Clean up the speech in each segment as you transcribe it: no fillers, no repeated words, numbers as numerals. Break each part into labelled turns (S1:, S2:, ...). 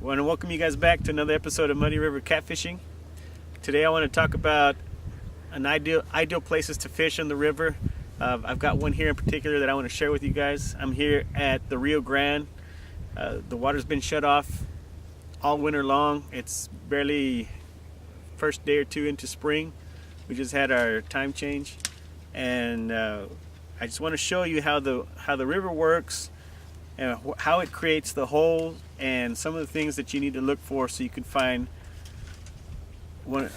S1: I want to welcome you guys back to another episode of Muddy River Catfishing. Today I want to talk about an ideal places to fish on the river. I've got one here in particular that I want to share with you guys. I'm here at the Rio Grande. The water's been shut off all winter long. It's barely first day or two into spring. We just had our time change, and I just want to show you how the river works and how it creates the hole and some of the things that you need to look for so you can find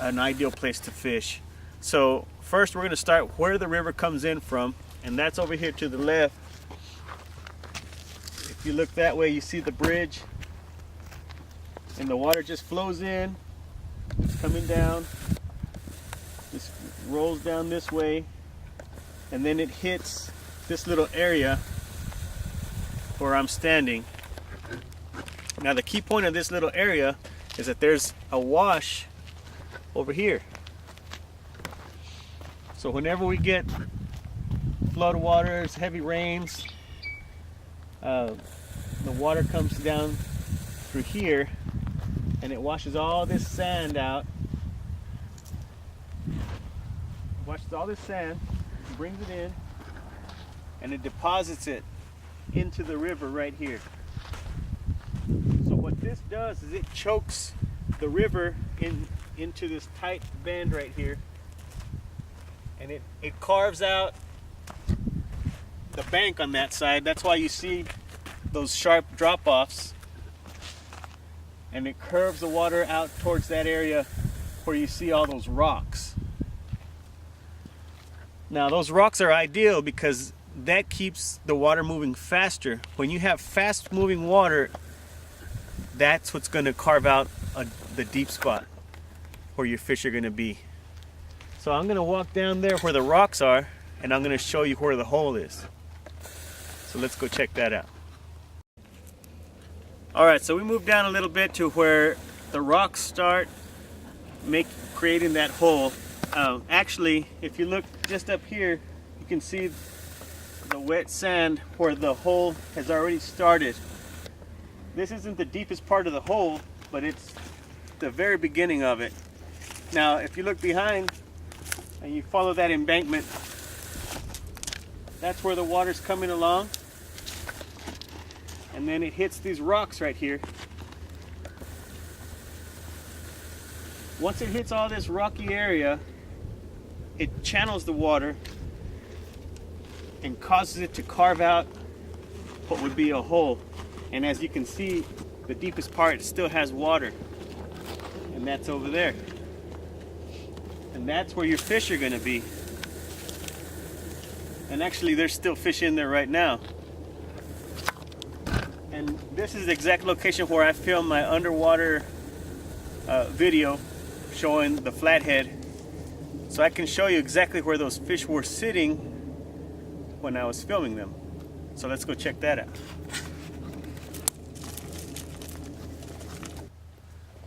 S1: an ideal place to fish. So first we're going to start where the river comes in from, and that's over here to the left. If you look that way, you see the bridge, and the water just flows in. It's coming down, just rolls down this way, and then it hits this little area where I'm standing. Now the key point of this little area is that there's a wash over here. So whenever we get flood waters, heavy rains, the water comes down through here and it washes all this sand out. Washes all this sand, brings it in, and it deposits it into the river right here. So what this does is it chokes the river into this tight bend right here, and it carves out the bank on that side. That's why you see those sharp drop-offs, and it curves the water out towards that area where you see all those rocks. Now those rocks are ideal because that keeps the water moving faster. When you have fast moving water, that's what's going to carve out the deep spot where your fish are going to be. So I'm going to walk down there where the rocks are, and I'm going to show you where the hole is. So let's go check that out. Alright, so we moved down a little bit to where the rocks start creating that hole. Actually, if you look just up here, you can see the wet sand where the hole has already started. This isn't the deepest part of the hole, but it's the very beginning of it. Now if you look behind and you follow that embankment, that's where the water's coming along, and then it hits these rocks right here. Once it hits all this rocky area, it channels the water and causes it to carve out what would be a hole. And as you can see, the deepest part still has water, and that's over there. And that's where your fish are going to be. And actually there's still fish in there right now. And this is the exact location where I filmed my underwater video showing the flathead. So I can show you exactly where those fish were sitting when I was filming them. So let's go check that out.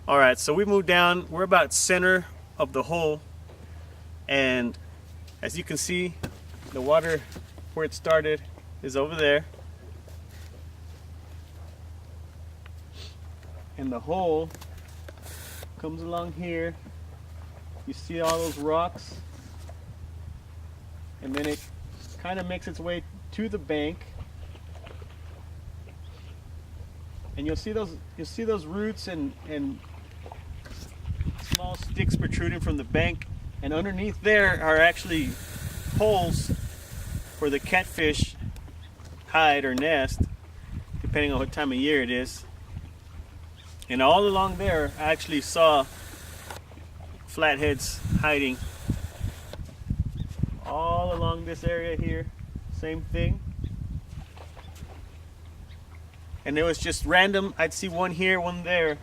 S1: Alright, so we moved down. We're about center of the hole, and as you can see, the water where it started is over there, and the hole comes along here. You see all those rocks, and then it kind of makes its way to the bank, and you'll see those roots and small sticks protruding from the bank, and underneath there are actually holes where the catfish hide or nest, depending on what time of year it is. And all along there I actually saw flatheads hiding. All along this area here, same thing. And it was just random. I'd see one here, one there.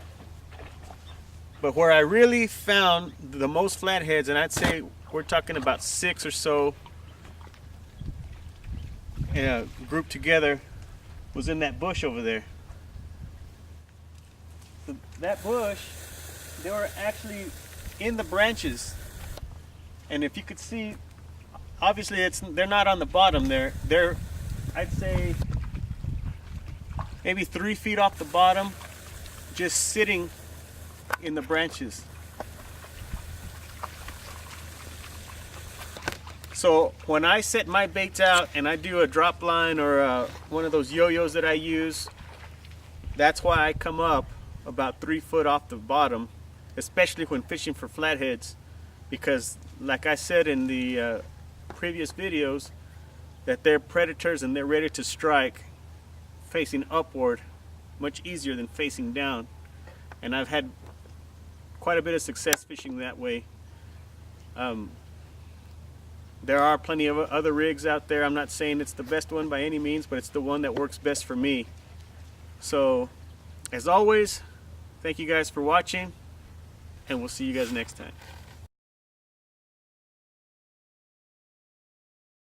S1: But where I really found the most flatheads, and I'd say we're talking about 6 or so grouped together, was in that bush over there. So that bush, they were actually in the branches. And if you could see, obviously they're not on the bottom. They're I'd say maybe 3 feet off the bottom, just sitting in the branches. So when I set my baits out and I do a drop line or one of those yo-yos that I use, that's why I come up about 3 foot off the bottom, especially when fishing for flatheads, because like I said in the previous videos, that they're predators and they're ready to strike facing upward much easier than facing down. And I've had quite a bit of success fishing that way. There are plenty of other rigs out there. I'm not saying it's the best one by any means, but it's the one that works best for me. So, as always, thank you guys for watching, and we'll see you guys next time.